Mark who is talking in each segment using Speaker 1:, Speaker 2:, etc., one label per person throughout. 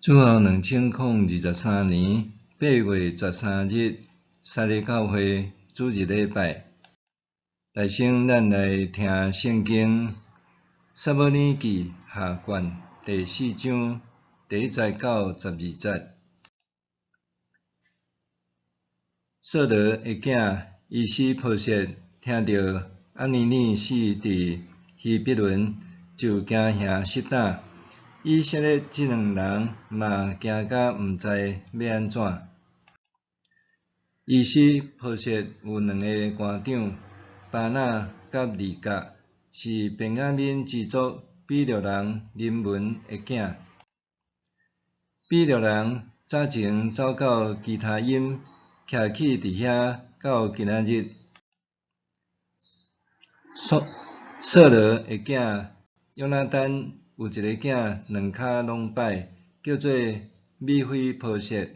Speaker 1: 主后2023年8月13日，撒利教会主日礼拜。大先咱来听圣经撒母耳记下卷第4章第1节到12节。扫罗的囝伊施波设听到押尼尼死伫希伯伦，就惊吓失胆。以色列这两人嘛惊甲毋知要安怎。伊施波设有2个官长，巴拿甲利甲，是便雅悯支族比勒人临门的囝。比勒人早前走到基他因，徛起伫遐到今仔日。扫罗的囝约拿单有一个囝2骹拢歹，叫做米非波设。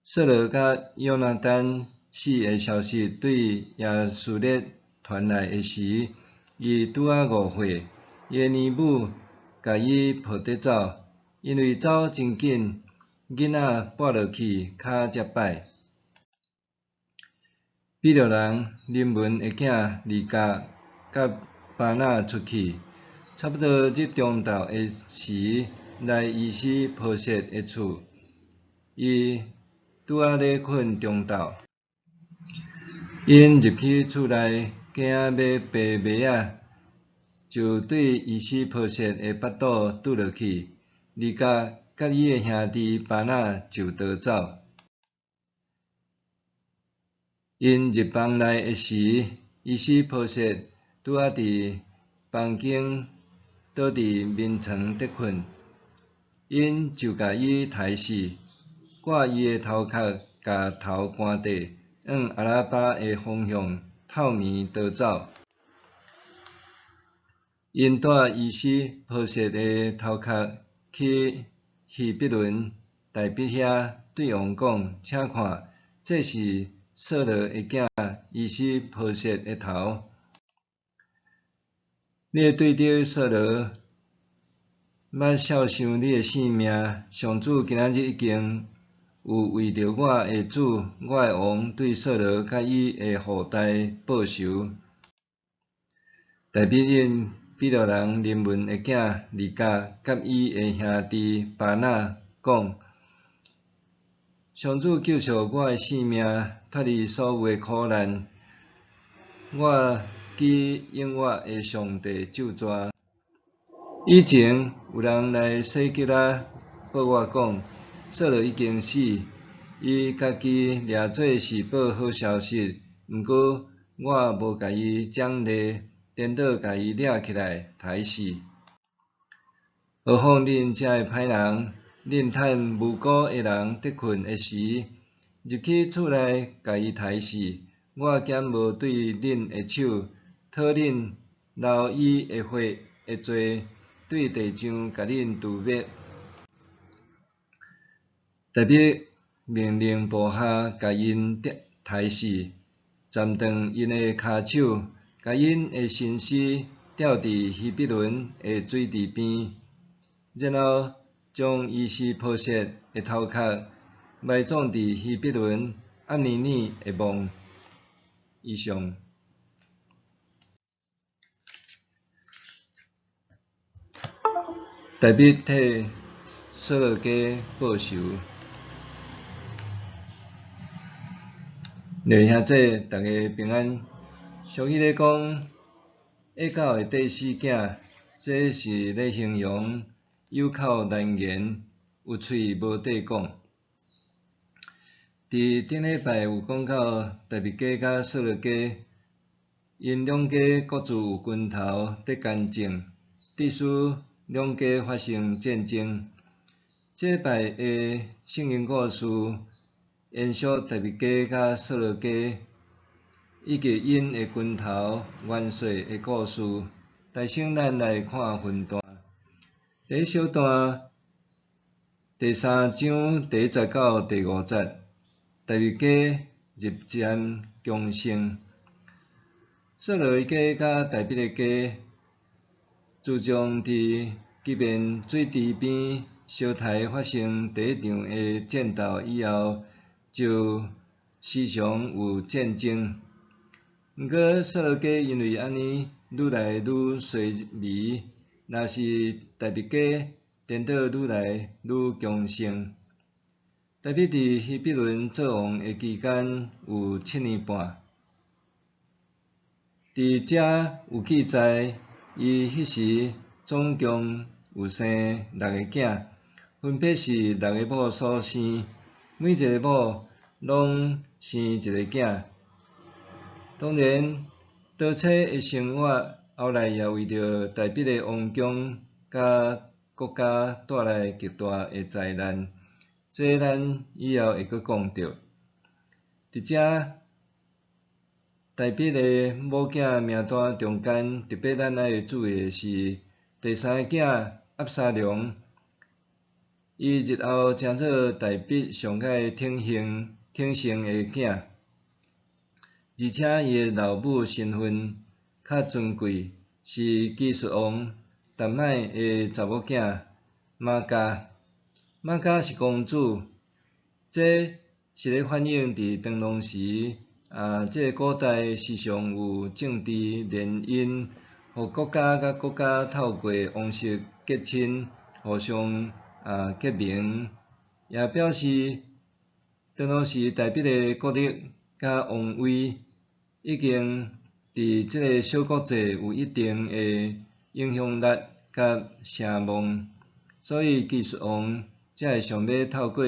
Speaker 1: 扫罗甲约拿单死的消息对耶斯列传来的时，伊拄仔5岁，伊的年母甲伊抱得走，因为走真紧，囡仔跋落去骹才歹。比勒人临门的囝利甲甲巴拿出去，差不多入中昼的时，来伊施波设的厝，伊拄仔咧困中昼，因入去厝内，惊要爬麦仔，就对伊施波设的腹肚拄落去。利甲甲伊的兄弟巴拿就逃走。因入房内的时，伊施波设拄仔伫房间倒伫眠床得困，因就甲伊杀死，挂伊的头壳，甲头关地，往阿拉巴的方向透眠逃走。因带伊施波设的头壳去希伯伦大闢遐，对王讲：“请看，这是扫罗的囝伊施波设的头。你会对着扫罗捌孝想你的性命，上主今仔日已经有为着我的主，我的王对扫罗甲伊的后代报仇。”大闢因比勒人临门的囝利甲甲伊的兄弟巴拿讲：“上主救赎我的性命，脱离所有的苦难。我记永远的上帝咒詛。以前有人来西吉拉报我讲，扫罗已经死，伊家己掠做是报好消息，毋过我无甲伊奖励，颠倒甲伊掠起来杀死。何况恁这个歹人，恁趁无辜的人得困的时，入去厝内甲伊杀死。我减无对恁的手，讨恁流伊的血的罪，对地上甲恁除灭。大闢命令部下甲因杀死，斩断因的骹手，甲因的身尸吊伫希伯伦的水池边，然后将伊施波设的头壳埋葬伫希伯伦押尼尼的墓以上。大闢替扫罗家报仇。弟兄姊，大家平安。俗语咧讲，下狗的第4囝，这是咧形容有口难言，有喙无地讲。伫顶礼拜有讲到大闢家甲扫罗家，因两家各自有拳头伫干争，致使两家发生战争。这摆的圣经故事延续大闢家甲扫罗家，以及因的拳头元帅的故事。大先咱来看分段。第一小段，第3章第1节到第5节，大闢家日渐强盛。扫罗的家甲大闢的家，自从伫即便水池边小台发生第一场的战斗以后，就时常有战争。毋过索罗家因为安尼愈来愈衰微，若是大毕家颠倒愈来愈强盛。大毕伫希伯伦做王的期间有7年半。伫遮有记载，伊迄时总共有生6个囝，分别是6个某所生，每一个某拢生一个囝。当然，刀切的生活后来也为着大毕的王宫甲国家带来极大的灾难，这咱以后会阁讲到。伫遮，大毕的某囝名单中间，特别咱爱注意的是第3个囝押沙龙，伊日后成做大毕上界挺盛的囝，而且伊的老母身份较尊贵，是基述王达麦的查某囝玛加。玛加是公主，这是咧反映伫长隆时。即个古代时常有政治联姻，互国家甲国家透过王室结亲，互相结盟，也表示长隆时大毕的国力甲王位已经伫即个小国际有一定的影响力甲声望，所以基述王才会想要透过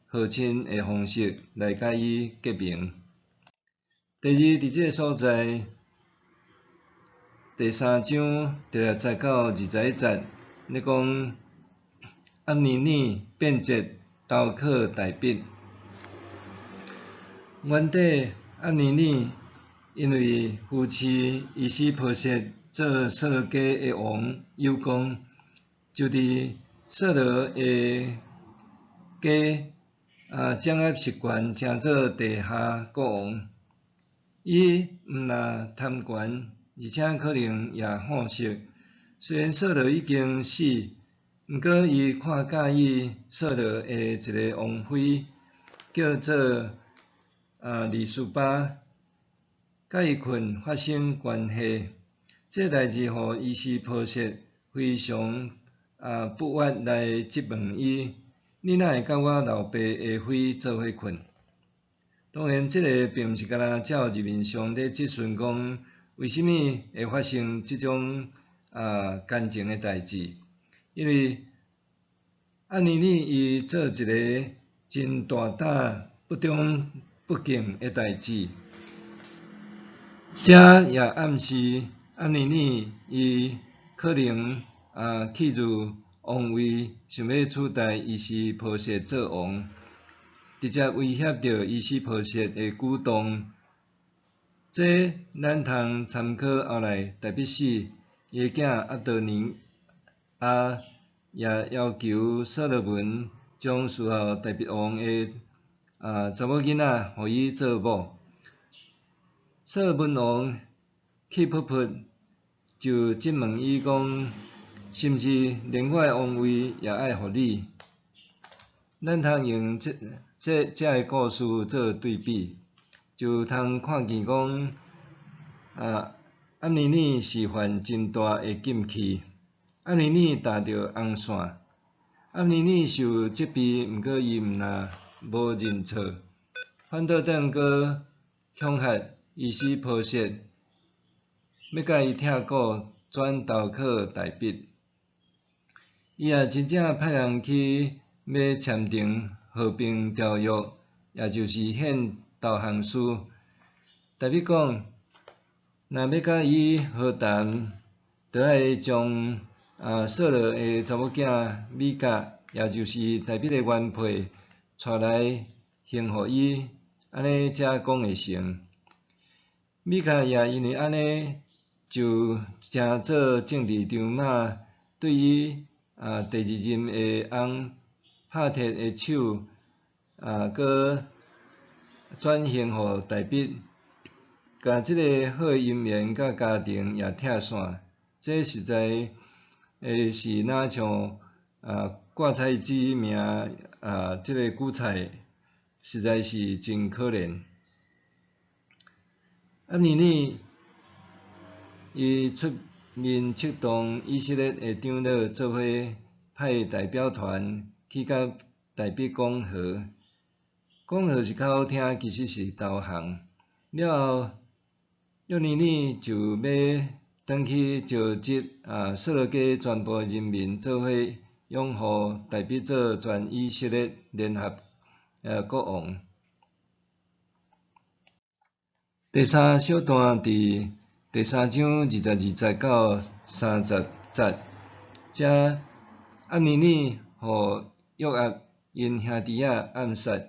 Speaker 1: 和亲的方式来甲伊结盟。第二，伫即个所在，第3章第16节到21节，咧讲押尼尼变节投靠大毕。原底押尼尼因为扶持伊施波设做索罗家的王有功，就伫索罗的家掌握实权，成做地下国王。伊毋但贪权，而且可能也好色。虽然索罗已经死，毋过伊看介意索罗的一个王妃，叫做利斯巴，甲伊困发生关系。这代志互伊施波设非常不悦来质问伊：你哪会甲我老爸的妃做伙困？当然，这个并毋是干那照字面上咧质询讲，为虾米会发生即种奸情的代志？因为押尼尼伊做一个真大胆、不忠不敬的代志，这也暗示押尼尼伊可能弃入王位，想要取代伊施波设做王。直接威胁到伊施波设的举动，这咱通参考后来大毕死，伊个囝押多尼亚也要求所罗门将嗣后大毕王的查某囡仔互伊做某。所罗门王气噗噗，就质问伊讲，是毋是连我的王位也爱互你？咱通用这个故事做对比，就通看见讲，押尼尼是犯真大的禁忌，押尼尼踏着红线，押尼尼受责备，毋过伊毋但无认错，反倒转阁恐吓伊施波设，要甲伊拆股转投靠大毕。伊也真正派人去要签订和平条约，也就是献投降书。大毕讲，若要甲伊和谈，就爱将索罗的查某囝米甲，也就是大毕的原配，带来献互伊，安尼才讲会成。米甲也因为安尼，就成做政治张马，对伊第2任的翁拍铁的手，搁转献互大毕，甲即个好的姻缘甲家庭也拆散，这实在是若像挂彩指名即个韭菜，实在是真可怜。尼尼伊出面策动以色列的长老做伙派代表团去甲大必讲和。讲和是较好听，其实是投降。了后，约尼尼就要转去召集色拉家全部人民做伙拥护大必做全以色列联合国王。第三小段伫第3章22节到30节，遮尼尼互约押因兄弟仔暗杀。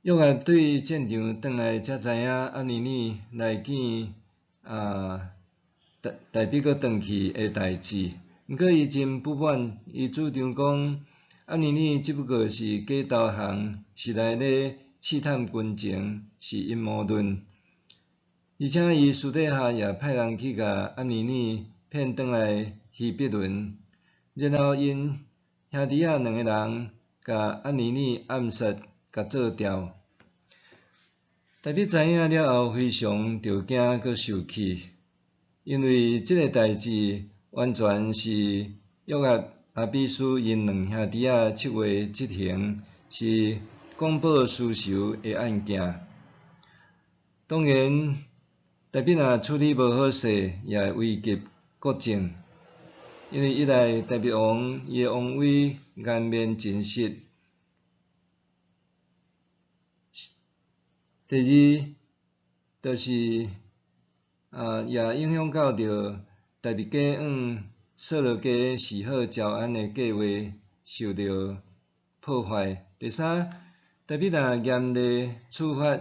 Speaker 1: 约押对战场转来，才知影尼尼来见大必阁转去的代志。毋过伊真不满，伊主张讲尼尼只不过是假投降，是来咧试探军情，是阴谋论。而且伊私底下也派人去甲尼尼骗转来希伯伦，然后因兄弟仔2个人甲尼尼暗杀，甲做掉。大必知影了后，非常着惊阁受气，因为即个代志完全是约押阿比斯因2兄弟仔7月执行，是公报私仇的案件。当然，大必若处理无好势，也会危及国政，因为一来大必王伊的王位颜面尽失。第二，就是也影响到着大必家色拉家示好招安的计划受到破坏。第三，大必若严厉处罚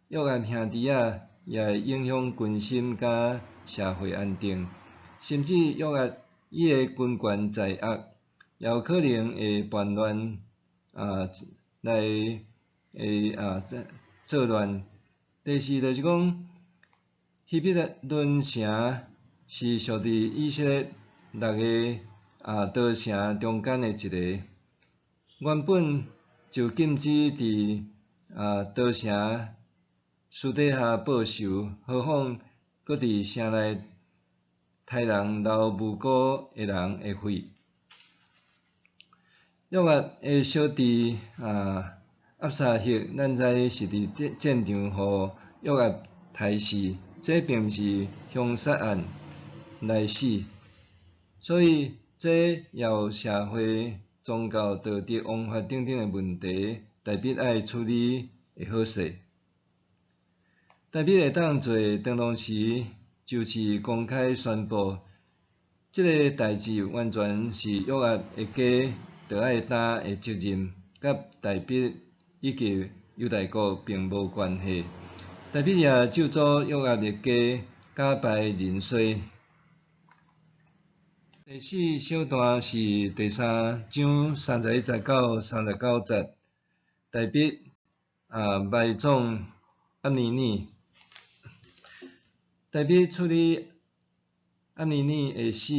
Speaker 1: 约押兄弟仔，也会影响军心甲社会安定，甚至约押伊的军权在握，也有可能会叛乱来作乱。第四，就是讲希伯伦城是属伫以色列6个都城中间的一个，原本就禁止伫都城私底下报仇，何况搁伫城内杀人流无辜的人的血。约押的小弟押沙希，咱知是伫战场互约押杀死，这并毋是凶杀案来死，所以这也有社会、宗教、道德、王法等等的问题，大必爱处理会好势。大必会当做当当时就是公开宣布，即个代志完全是约押的家着爱担的责任，甲大必以及犹大国并无关系。大必也咒诅约押的家假败人衰。第四小段是第3章31节到39节，大必埋葬尼尼。大必处理尼尼的死，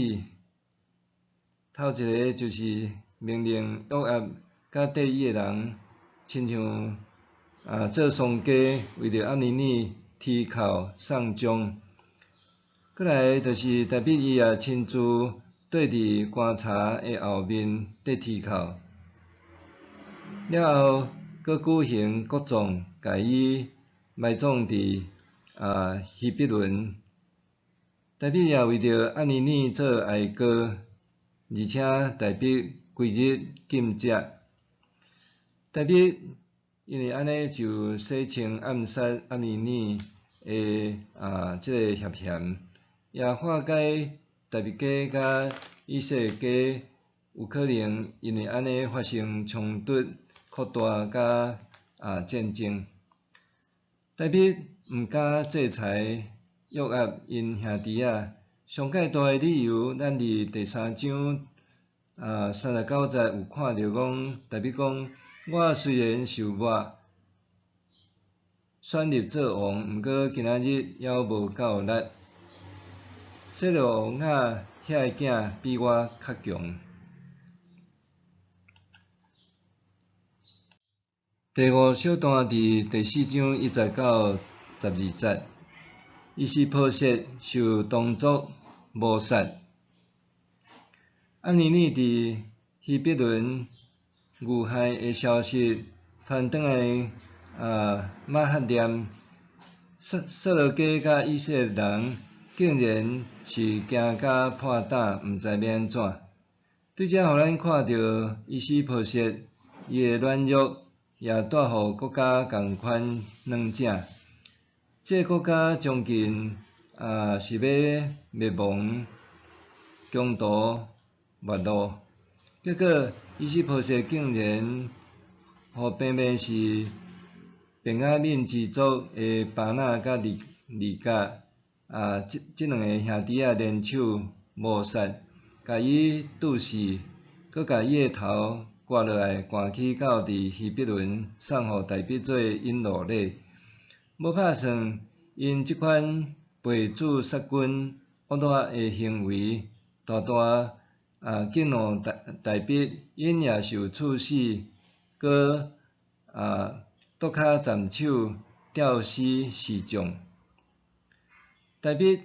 Speaker 1: 头一个就是命令约押甲缀伊的人，亲像做丧家，为着尼尼剃口送终。过来就是大必伊也亲自缀伫棺材的后面缀剃口，了后阁举行国葬，甲伊埋葬伫希伯伦。大必也为着尼尼做哀歌，而且大必规日禁食。大必因为安尼就洗清暗杀尼尼的即个嫌嫌，也化解大必家甲以色列家有可能因为安尼发生冲突、扩大甲战争。大必毋敢制裁约押因兄弟仔，上界大的理由，咱伫第3章39节有看到讲，大必讲，我虽然受抹选入做王，毋过今仔日还无够力，色罗亚遐个囝比我较强。第五小段伫第4章1节到12节，伊是波设受同族谋杀。尼尼伫希伯伦遇害的消息传转来马哈念，色罗家甲以色列人竟然是惊甲破胆，毋知要安怎。对这互咱看到伊是波设伊的软弱，也带互国家共款软正。这国家将近是要灭亡、穷途末路。结果伊是波设竟然互偏偏是便雅悯之族的巴拿甲利甲即两个兄弟仔联手谋杀，甲伊拄死，搁甲伊的头割落来，赶去到伫希伯伦送互大必做引路礼。要拍算，因即款背主杀君恶劣的行为，大激怒大必，因也受处死，搁剁骹斩首吊死示众。大必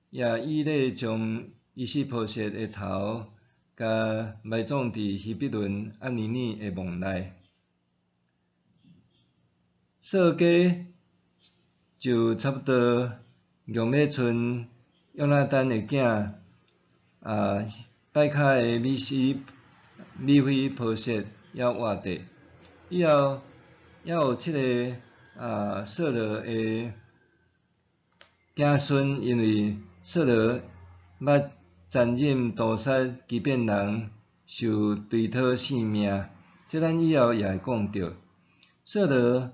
Speaker 1: 也依例将伊是波设的头，甲埋葬伫希伯伦尼尼的墓内。扫家就差不多用要剩约拿单的囝摆骹的米非波设要活地，以后还有7个扫罗的子孙，因为扫罗捌残忍屠杀基遍人，受追讨性命。这咱以后也会讲到。扫罗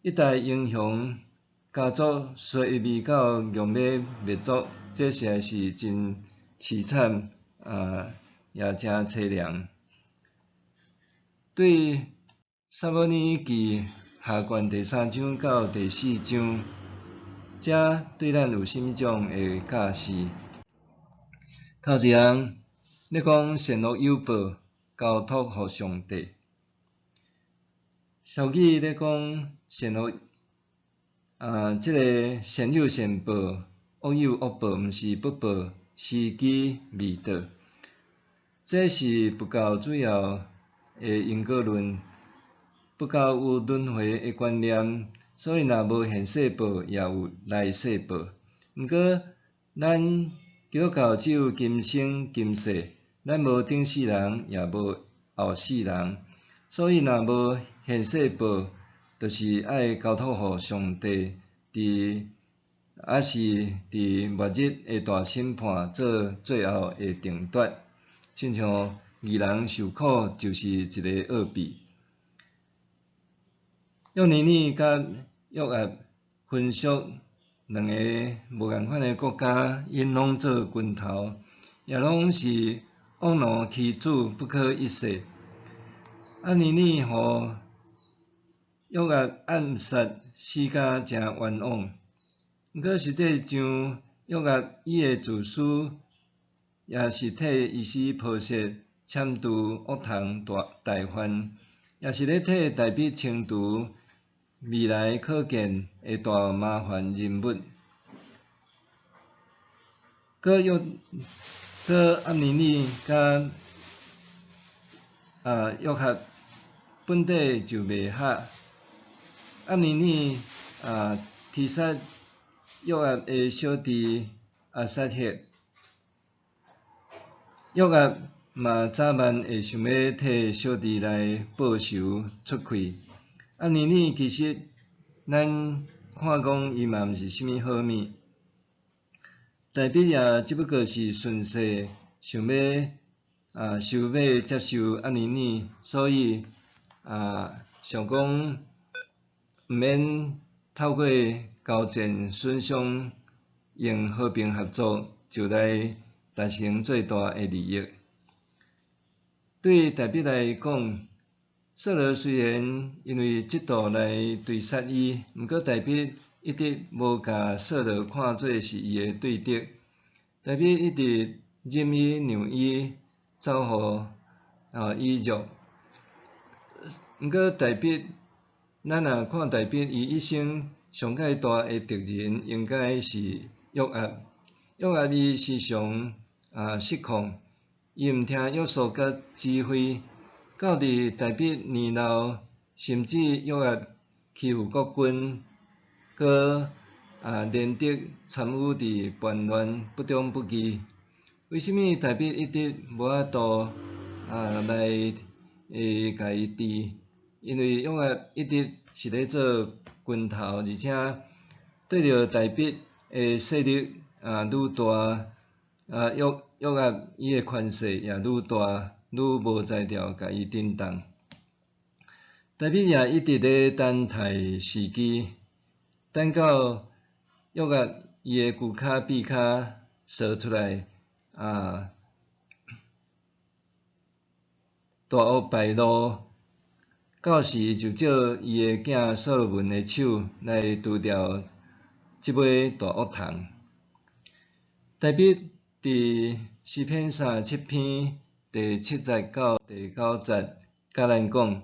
Speaker 1: 一代英雄，家族衰微到用要灭族，这实在是真凄惨也真凄凉。对撒母耳记下卷第3章到第4章，这对咱有甚物种的教示？头一项，咧讲善恶有报，交托互上帝。俗语咧讲善恶即个善有善报，恶有恶报，毋是不报，时机未到。这是不够主要的因果论，不够有轮回的观念，所以若无现世报，也有来世报。毋过，咱基督教只有今生今世，咱无顶世人，也无后世人，所以若无现世报，就是爱交托互上帝，还是伫末日的大审判做最后的定夺。亲像义人受苦就是一个奥秘。约尼尼甲约押分属两个无共款的国家，因拢做军头，也拢是恶奴欺主，不可一世。尼尼互约押暗杀，死甲诚冤枉。毋过实际上，约押伊的自私，也是替伊是波设签除恶堂大患，也是咧替大必清除未来可见的大麻烦人物。搁尼尼甲约翰本底就袂合。尼尼刺杀约押的小弟撒赫，约押嘛早晚会想要替小弟来报仇出气。尼尼其实咱看讲伊嘛毋是啥物好物，大必也只不过是顺势想要接受尼尼，所以想讲毋免透过交战损伤，用和平合作就来达成最大的利益。对大必来讲，扫罗虽然因为嫉妒来追杀伊，毋过大必一直无甲扫罗看做是伊诶对敌，代笔一直任伊让伊走互伊辱。毋过代笔，咱若看代笔伊一生上界大诶敌人，应该是约押。约押伊时常失控，伊毋听约书亚指挥，到伫代笔年老，甚至约押欺负国君，搁连得参与伫叛乱不忠不义。为虾米代笔一直无法度来甲伊治？因为约押一直是咧做军头，而且对着代笔诶势力愈大，约押伊诶权势也愈大，愈无才调甲伊震动。代笔也一直咧等待时机，等到约押伊诶旧骹臂骹烧出来，大恶败露，到时就借伊诶囝所罗门诶手来除掉即尾大恶虫。代笔伫诗篇37篇第7节到第9节，甲咱讲，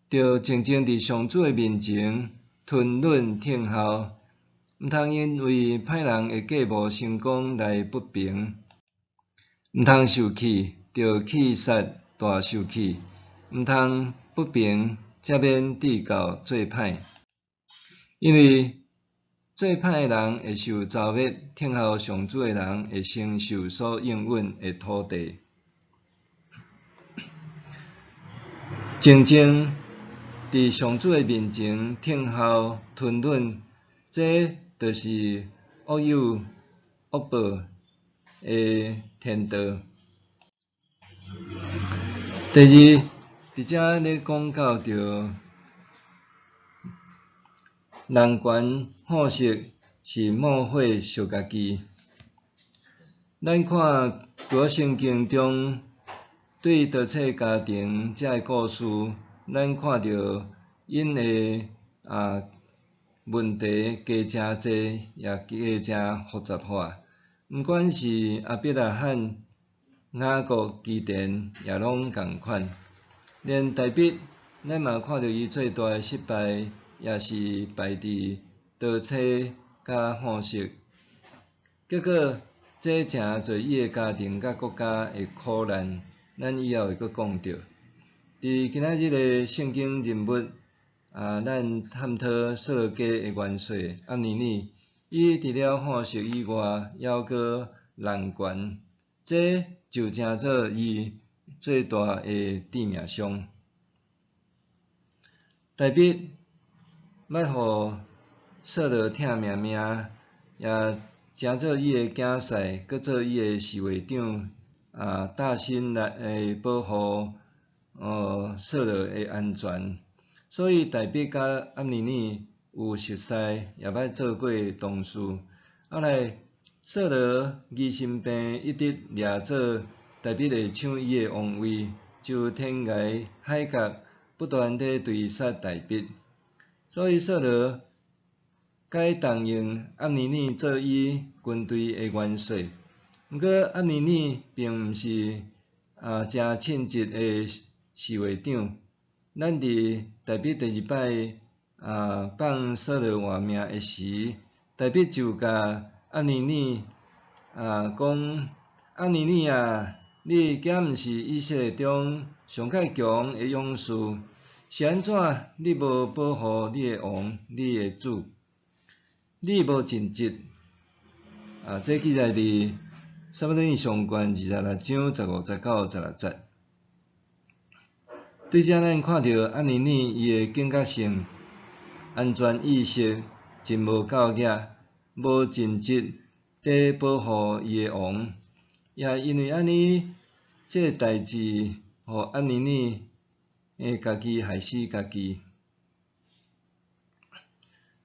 Speaker 1: 着静静伫上主诶面前吞忍听候，毋通因为歹人诶计谋成功来不平，毋通受气，着气杀大受气，毋通不平，则免致到做歹。因为做歹诶人会受造灭，听候上主诶人会承受所应允诶土地。静静伫上主诶面前听候吞忍，这就是恶有恶报诶天道。第二，伫遮咧讲到着人权好色是魔鬼烧家己。咱看旧圣经中对倒册家庭遮个故事，咱看到因诶问题加诚济，也加诚复杂化。毋管是亚伯拉罕、雅各、基甸，也拢共款。连代笔，咱嘛看到伊最大诶失败，也是败伫盗窃甲好色。结果，这诚侪伊诶家庭甲国家会苦难，咱以后会阁讲到。伫今仔日诶圣经人物咱探讨扫罗家诶元帅押尼尼，伊除了好色以外，还阁人权，这就成做伊最大诶致命伤。代笔捌互扫罗疼命命，也诚做伊诶囝婿，阁做伊诶侍卫长，担心来保护扫罗诶安全。所以代笔甲押尼尼有熟识，也捌做过同事。后来扫罗疑心病一直掠做代笔会抢伊诶王位，就天涯海角，不断地追杀代笔。所以扫罗该动用押尼尼做伊军队诶元帅。毋过押尼尼并毋是诚称职诶侍卫长。咱伫代笔第2摆放扫罗换命诶时，代笔就甲押尼尼讲：押尼尼啊，你竟毋是以色列中上介强诶勇士，是安怎你无保护你诶王、你诶主？你无尽职。这记载伫撒母耳记上卷26章15、19、16节。对遮咱看到押尼尼伊诶警觉性、安全意识真无够额，无尽职地保护伊诶王，也因为安尼，这代志互押尼尼家己害死家己。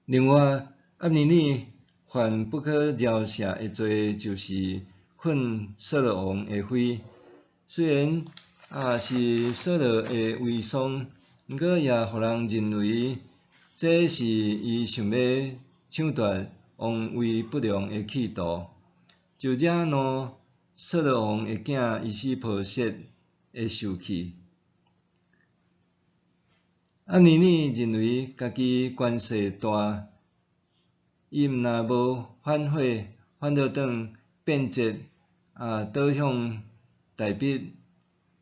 Speaker 1: 另外，押尼尼犯不可饶恕诶罪，就是困扫罗王诶妃。虽然是扫罗诶遗孀，毋过也互人认为这是伊想要抢夺王位不良的企图，就惹怒扫罗王的囝伊斯波设的受气。暗尼尼认为家己权势大，伊毋但无反悔，反倒转变节倒向大笔。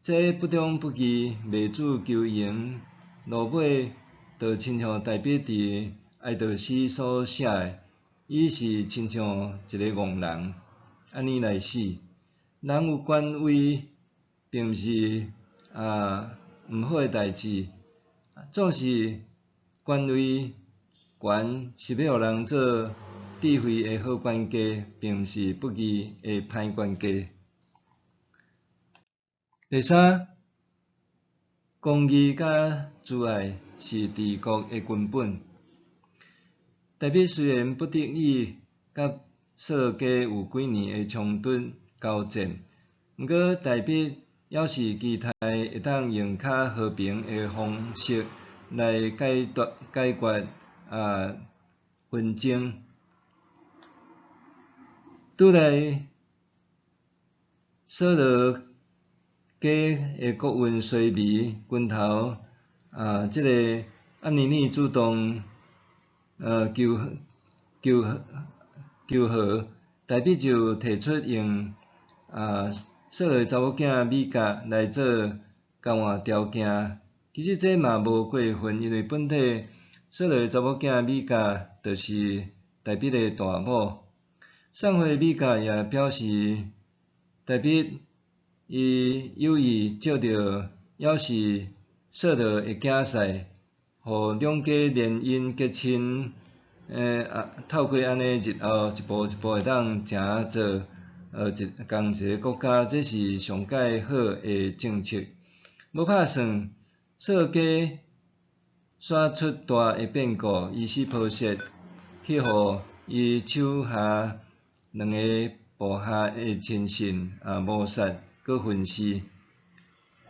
Speaker 1: 这不中不义，卖主求赢，落尾就亲像大笔伫爱德斯所写的，伊是亲像一个戆人，安尼来死。人有权威，并毋是毋好诶代志，总是权威权是要互人做智慧诶好管家，并毋是不义诶歹管家。第三，公义甲慈爱是治国诶根本。大笔虽然不得已甲扫罗家有几年诶冲突交战，毋过大笔还是期待会当用较和平诶方式来解决纷争。拄来扫罗家诶国运衰微，拳头即个暗尼尼主动求和，大笔就提出用扫罗查某囝米甲来做交换条件。其实这嘛无过分，因为本体扫罗查某囝米甲就是大笔诶大某。送回米甲也表示大笔伊有意借着还是扫罗的囝婿，互两家联姻结亲。透过安尼日后一步一步会当成做共一个国家，这是上界好的政策。要拍算，扫罗家选出大的变故，伊斯波设去互伊手下两个部下的亲信谋杀，搁分尸。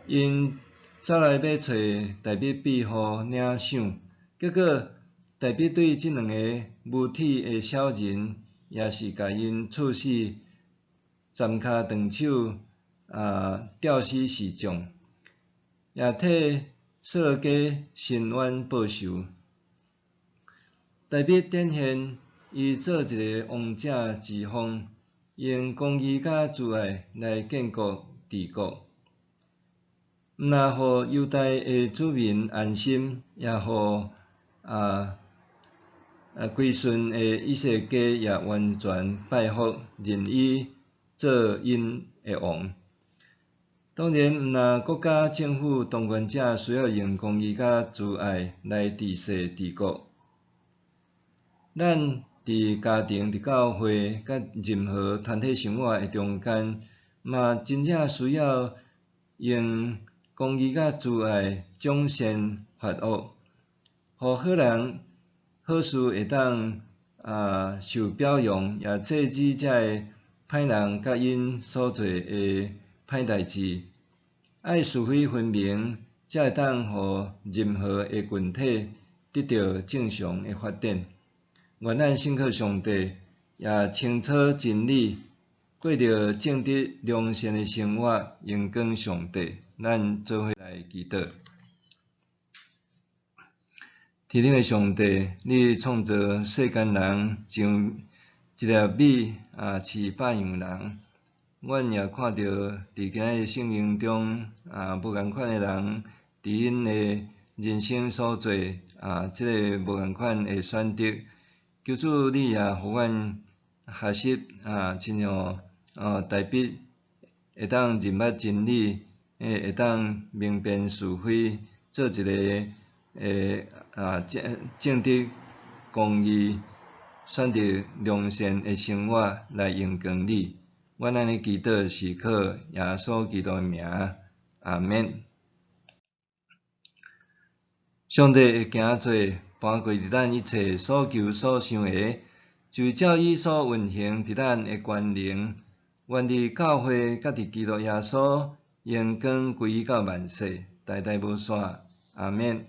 Speaker 1: 因走来要找大笔庇护领赏，结果大笔对即两个无体的小人，也是甲因处死，斩骹断手，吊死示众，也替扫罗家伸冤报仇。大笔展现伊做一个王者之风，用公义甲慈爱来建国治国，毋但互犹大的子民安心，也互归顺的以色列家也完全拜服，认伊做因的王。当然，毋但国家政府当权者需要用公义甲慈爱来治世治国，咱伫家庭、伫教会、甲任何团体生活的中间，嘛真正需要用公义甲慈爱奖善罚恶，互好人好事会当受表扬，也制止遮个歹人甲因所做的歹代志。爱是非分明，才会当互任何的群体得到正常的发展。愿咱信靠上帝，也清楚真理，过着正直良善的生活，荣光上帝。咱做伙来祈祷。天顶的上帝，你创造世间人像一粒米饲百样人，阮也看到伫今仔日圣经中无共款的人伫因的人生所做即个无共款的选择。求主你也互阮学习亲像大笔会当认捌真理，会当明辨是非，做一个正直公义，选择良善的生活来荣光你。阮安尼祈祷是靠耶稣基督的名，阿免。上帝会行做，搬过伫咱一切所求所想的，就照伊所运行伫咱的权能，愿伫教会甲伫基督耶稣荣光归到万世，代代无煞，阿免。